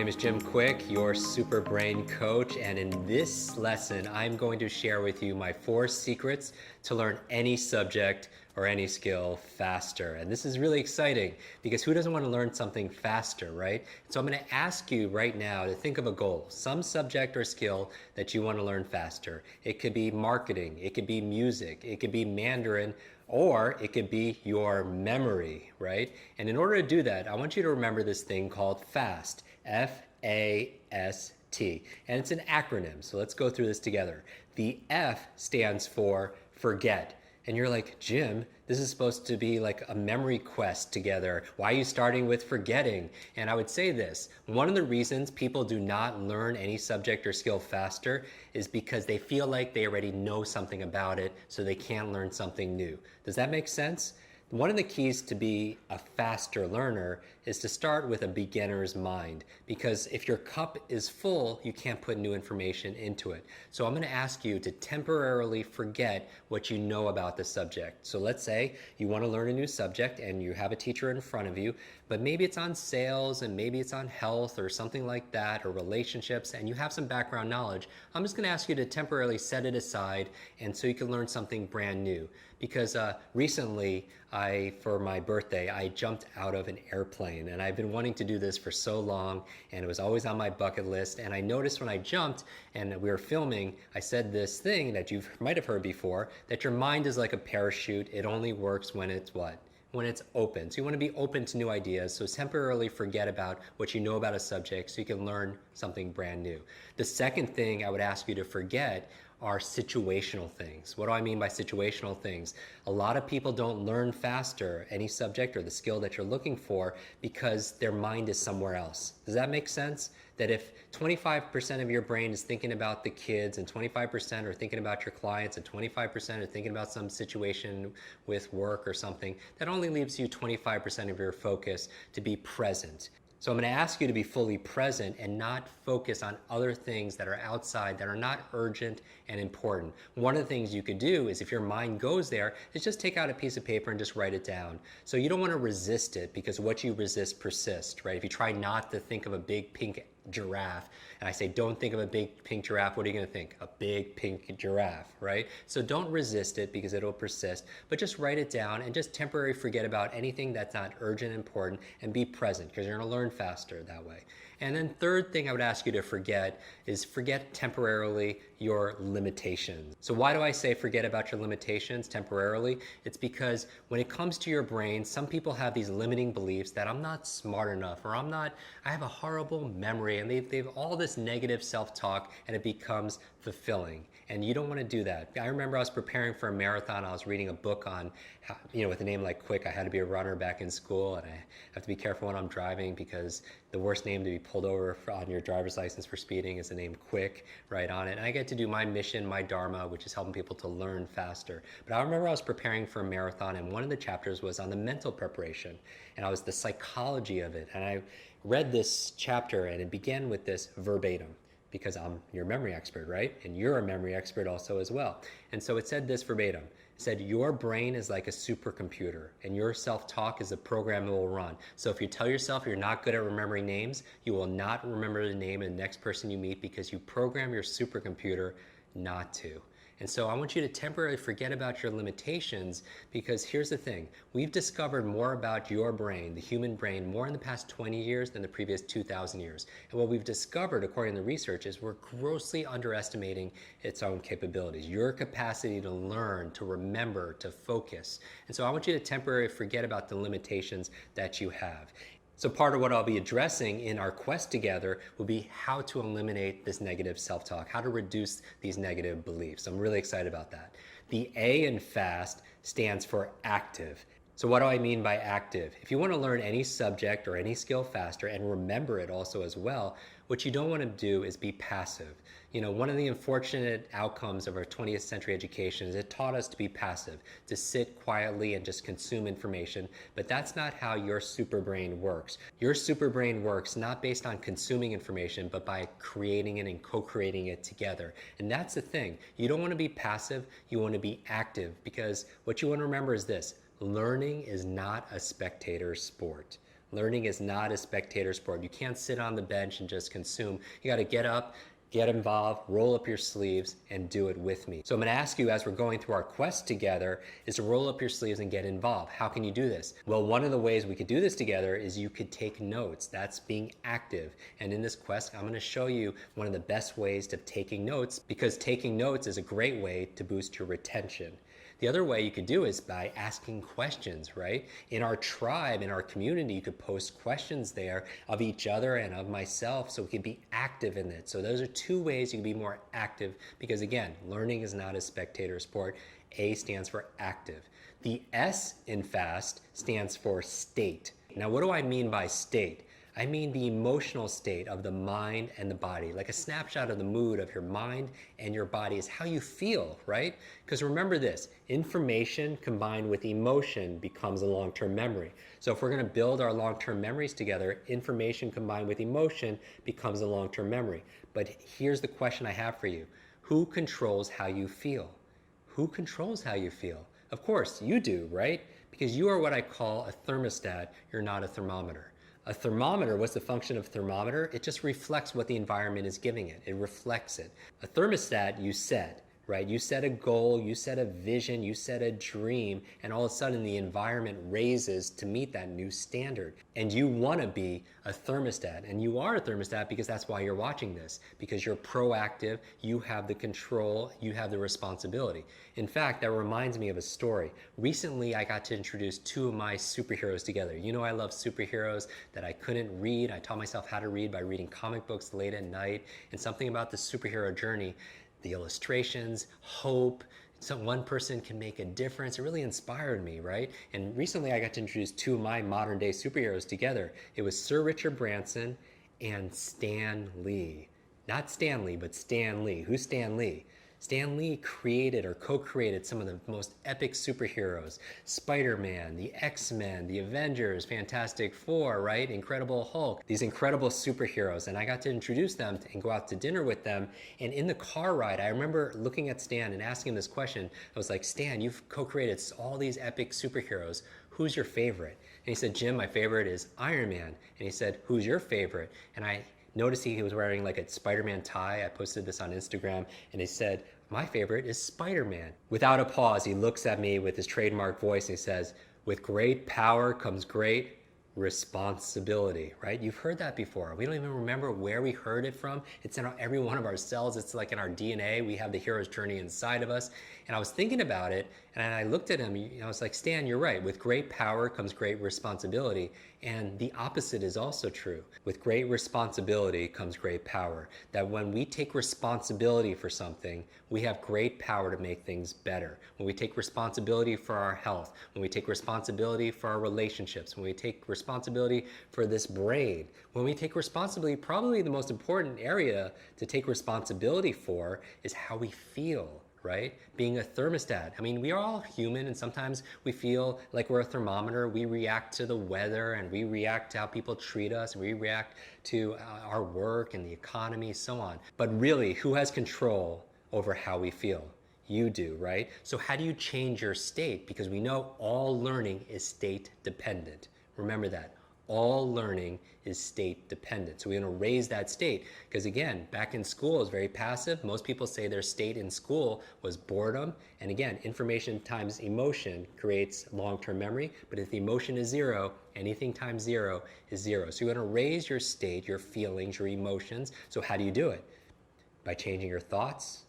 name is Jim Quick, your Super Brain Coach, and in this lesson, I'm going to share with you my 4 secrets to learn any subject or any skill faster. And this is really exciting because who doesn't want to learn something faster, right? So I'm going to ask you right now to think of a goal, some subject or skill that you want to learn faster. It could be marketing, it could be music, it could be Mandarin, or it could be your memory, right? And in order to do that, I want you to remember this thing called FAST, F-A-S-T. And it's an acronym, so let's go through this together. The F stands for forget. And you're like, Jim, this is supposed to be like a memory quest together. Why are you starting with forgetting? And I would say this, one of the reasons people do not learn any subject or skill faster is because they feel like they already know something about it, so they can't learn something new. Does that make sense? One of the keys to be a faster learner is to start with a beginner's mind, because if your cup is full, you can't put new information into it. So I'm going to ask you to temporarily forget what you know about the subject. So let's say you want to learn a new subject and you have a teacher in front of you, but maybe it's on sales and maybe it's on health or something like that, or relationships, and you have some background knowledge. I'm just going to ask you to temporarily set it aside and so you can learn something brand new. Because recently, for my birthday, I jumped out of an airplane, and I've been wanting to do this for so long, and it was always on my bucket list. And I noticed when I jumped and we were filming, I said this thing that you might have heard before, that your mind is like a parachute. It only works when it's what? When it's open. So you want to be open to new ideas. So temporarily forget about what you know about a subject so you can learn something brand new. The second thing I would ask you to forget are situational things. What do I mean by situational things? A lot of people don't learn faster any subject or the skill that you're looking for because their mind is somewhere else. Does that make sense? That if 25% of your brain is thinking about the kids and 25% are thinking about your clients and 25% are thinking about some situation with work or something, that only leaves you 25% of your focus to be present. So I'm going to ask you to be fully present and not focus on other things that are outside, that are not urgent and important. One of the things you could do is, if your mind goes there, is just take out a piece of paper and just write it down. So you don't want to resist it, because what you resist persists, right? If you try not to think of a big pink giraffe, and I say don't think of a big pink giraffe, what are you going to think? A big pink giraffe, right? So don't resist it because it'll persist, but just write it down and just temporarily forget about anything that's not urgent and important, and be present, because you're going to learn faster that way. And then third thing I would ask you to forget is forget temporarily your limitations. So why do I say forget about your limitations temporarily? It's because when it comes to your brain, some people have these limiting beliefs that I'm not smart enough, or I have a horrible memory, and they've all this negative self-talk, and it becomes fulfilling. And you don't want to do that. I remember I was preparing for a marathon. I was reading a book on how, with a name like Quick, I had to be a runner back in school, and I have to be careful when I'm driving, because the worst name to be pulled over on your driver's license for speeding is the name Quick right on it. And I get to do my mission, my dharma, which is helping people to learn faster. But I remember I was preparing for a marathon, and one of the chapters was on the mental preparation, and I was the psychology of it. And I read this chapter, and it began with this verbatim, because I'm your memory expert, right? And you're a memory expert also as well. And so it said this verbatim. It said, your brain is like a supercomputer, and your self-talk is a program that will run. So if you tell yourself you're not good at remembering names, you will not remember the name of the next person you meet, because you program your supercomputer not to. And so I want you to temporarily forget about your limitations, because here's the thing. We've discovered more about your brain, the human brain, more in the past 20 years than the previous 2,000 years. And what we've discovered, according to research, is we're grossly underestimating its own capabilities, your capacity to learn, to remember, to focus. And so I want you to temporarily forget about the limitations that you have. So part of what I'll be addressing in our quest together will be how to eliminate this negative self-talk, how to reduce these negative beliefs. I'm really excited about that. The A in FAST stands for active. So what do I mean by active? If you want to learn any subject or any skill faster and remember it also as well, what you don't want to do is be passive. One of the unfortunate outcomes of our 20th century education is it taught us to be passive, to sit quietly and just consume information, but that's not how your super brain works. Your super brain works not based on consuming information, but by creating it and co-creating it together. And that's the thing. You don't want to be passive, you want to be active, because what you want to remember is this: learning is not a spectator sport. Learning is not a spectator sport. You can't sit on the bench and just consume. You got to get up, get involved, roll up your sleeves, and do it with me. So I'm gonna ask you, as we're going through our quest together, is to roll up your sleeves and get involved. How can you do this? Well, one of the ways we could do this together is you could take notes. That's being active. And in this quest, I'm gonna show you one of the best ways to taking notes, because taking notes is a great way to boost your retention. The other way you could do is by asking questions, right? In our tribe, in our community, you could post questions there of each other and of myself, so we could be active in it. So those are two ways you can be more active, because again, learning is not a spectator sport. A stands for active. The S in FAST stands for state. Now, what do I mean by state? I mean the emotional state of the mind and the body. Like a snapshot of the mood of your mind and your body is how you feel, right? Because remember this, information combined with emotion becomes a long-term memory. So if we're gonna build our long-term memories together, information combined with emotion becomes a long-term memory. But here's the question I have for you. Who controls how you feel? Who controls how you feel? Of course, you do, right? Because you are what I call a thermostat, you're not a thermometer. A thermometer, what's the function of a thermometer? It just reflects what the environment is giving it. It reflects it. A thermostat, you set, right? You set a goal, you set a vision, you set a dream, and all of a sudden the environment raises to meet that new standard. And you want to be a thermostat, and you are a thermostat because that's why you're watching this, because you're proactive, you have the control, you have the responsibility. In fact, that reminds me of a story. Recently, I got to introduce two of my superheroes together. You know I love superheroes that I couldn't read. I taught myself how to read by reading comic books late at night, and something about the superhero journey, the illustrations, hope, one person can make a difference. It really inspired me, right? And recently I got to introduce two of my modern day superheroes together. It was Sir Richard Branson and Stan Lee. Not Stan Lee, but Stan Lee. Who's Stan Lee? Stan Lee created or co-created some of the most epic superheroes. Spider-Man, the X-Men, the Avengers, Fantastic Four, right? Incredible Hulk, these incredible superheroes. And I got to introduce them and go out to dinner with them. And in the car ride, I remember looking at Stan and asking him this question. I was like, Stan, you've co-created all these epic superheroes. Who's your favorite? And he said, Jim, my favorite is Iron Man. And he said, who's your favorite? And I noticed he was wearing like a Spider-Man tie. I posted this on Instagram, and he said, my favorite is Spider-Man. Without a pause, he looks at me with his trademark voice and he says, with great power comes great responsibility, right? You've heard that before. We don't even remember where we heard it from. It's in every one of our cells. It's like in our DNA. We have the hero's journey inside of us. And I was thinking about it, and I looked at him, and I was like, Stan, you're right. With great power comes great responsibility. And the opposite is also true. With great responsibility comes great power. That when we take responsibility for something, we have great power to make things better. When we take responsibility for our health, when we take responsibility for our relationships, when we take responsibility for this brain, when we take responsibility, probably the most important area to take responsibility for is how we feel. Right? Being a thermostat. I mean, we are all human, and sometimes we feel like we're a thermometer. We react to the weather, and we react to how people treat us, and we react to our work and the economy, so on. But really, who has control over how we feel? You do, right? So how do you change your state? Because we know all learning is state dependent. Remember that. All learning is state dependent. So we're going to raise that state, because again, back in school, it was very passive. Most people say their state in school was boredom. And again, information times emotion creates long-term memory. But if the emotion is zero, anything times zero is zero. So you're going to raise your state, your feelings, your emotions. So how do you do it? By changing your thoughts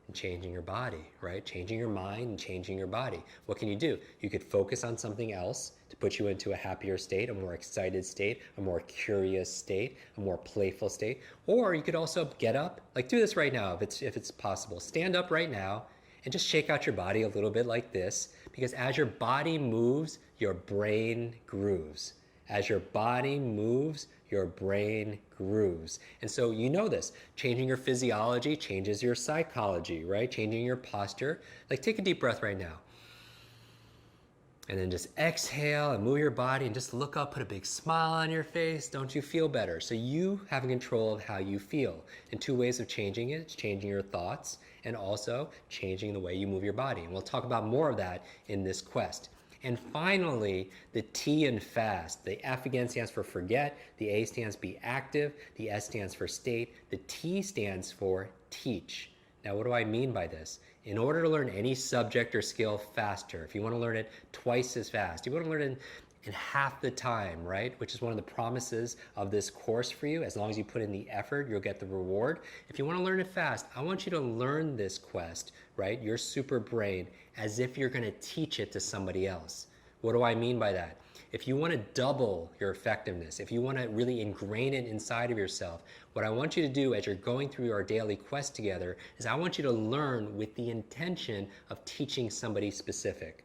and changing your body, right? Changing your mind and changing your body. What can you do? You could focus on something else to put you into a happier state, a more excited state, a more curious state, a more playful state. Or you could also get up, like do this right now if it's possible. Stand up right now and just shake out your body a little bit like this, because as your body moves, your brain grooves. As your body moves, your brain grooves. And so you know this, changing your physiology changes your psychology, right? Changing your posture. Like take a deep breath right now. And then just exhale and move your body and just look up, put a big smile on your face. Don't you feel better? So you have control of how you feel. And two ways of changing it, it's changing your thoughts and also changing the way you move your body. And we'll talk about more of that in this quest. And finally, the T in FAST. The F again stands for forget, the A stands be active, the S stands for state, the T stands for teach. Now, what do I mean by this? In order to learn any subject or skill faster, if you want to learn it twice as fast, you want to learn it in half the time, right? Which is one of the promises of this course for you. As long as you put in the effort, you'll get the reward. If you want to learn it fast, I want you to learn this quest, right? Your super brain, as if you're going to teach it to somebody else. What do I mean by that? If you want to double your effectiveness, if you want to really ingrain it inside of yourself, what I want you to do as you're going through our daily quest together is I want you to learn with the intention of teaching somebody specific.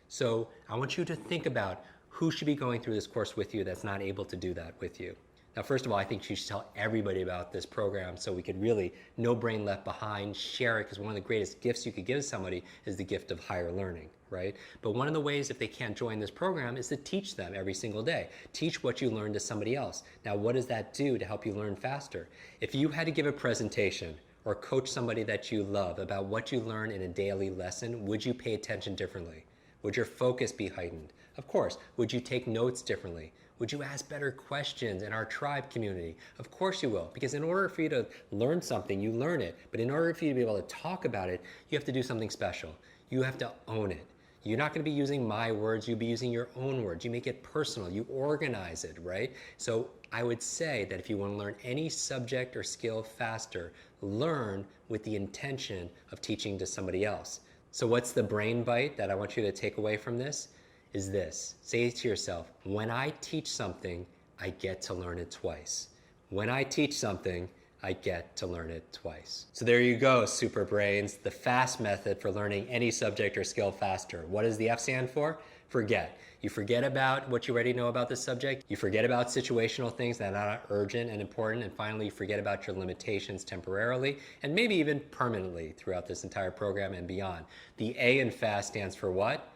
So I want you to think about who should be going through this course with you that's not able to do that with you. Now, first of all, I think you should tell everybody about this program so we could really, no brain left behind, share it, because one of the greatest gifts you could give somebody is the gift of higher learning, right? But one of the ways if they can't join this program is to teach them every single day. Teach what you learned to somebody else. Now, what does that do to help you learn faster? If you had to give a presentation or coach somebody that you love about what you learn in a daily lesson, would you pay attention differently? Would your focus be heightened? Of course. Would you take notes differently? Would you ask better questions in our tribe community? Of course you will, because in order for you to learn something, you learn it. But in order for you to be able to talk about it, you have to do something special. You have to own it. You're not going to be using my words, you'll be using your own words. You make it personal, you organize it, right? So I would say that if you want to learn any subject or skill faster, learn with the intention of teaching to somebody else. So what's the brain bite that I want you to take away from this? Is this. Say to yourself, when I teach something, I get to learn it twice. When I teach something, I get to learn it twice. So there you go, super brains, the FAST method for learning any subject or skill faster. What does the F stand for? Forget. You forget about what you already know about the subject. You forget about situational things that are not urgent and important. And finally, you forget about your limitations temporarily and maybe even permanently throughout this entire program and beyond. The A in FAST stands for what?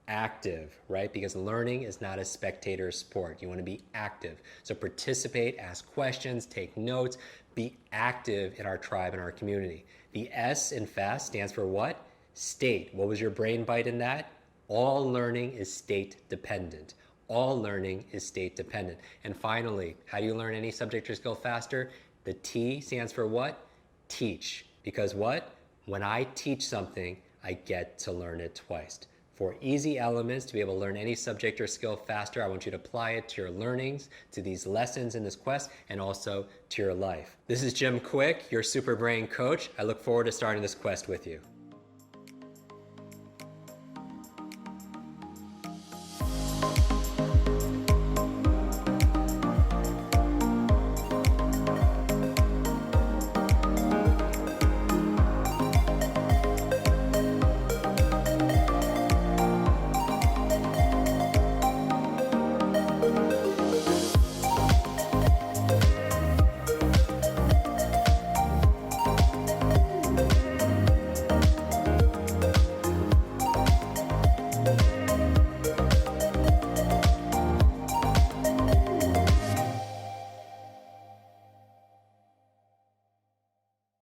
Active, right? Because learning is not a spectator sport. You want to be active. So participate, ask questions, take notes, be active in our tribe and our community. The S in FAST stands for what? State. What was your brain bite in that? All learning is state dependent. All learning is state dependent. And finally, how do you learn any subject or skill faster? The T stands for what? Teach. Because what? When I teach something, I get to learn it twice. For easy elements to be able to learn any subject or skill faster, I want you to apply it to your learnings, to these lessons in this quest, and also to your life. This is Jim Quick, your Super Brain coach. I look forward to starting this quest with you.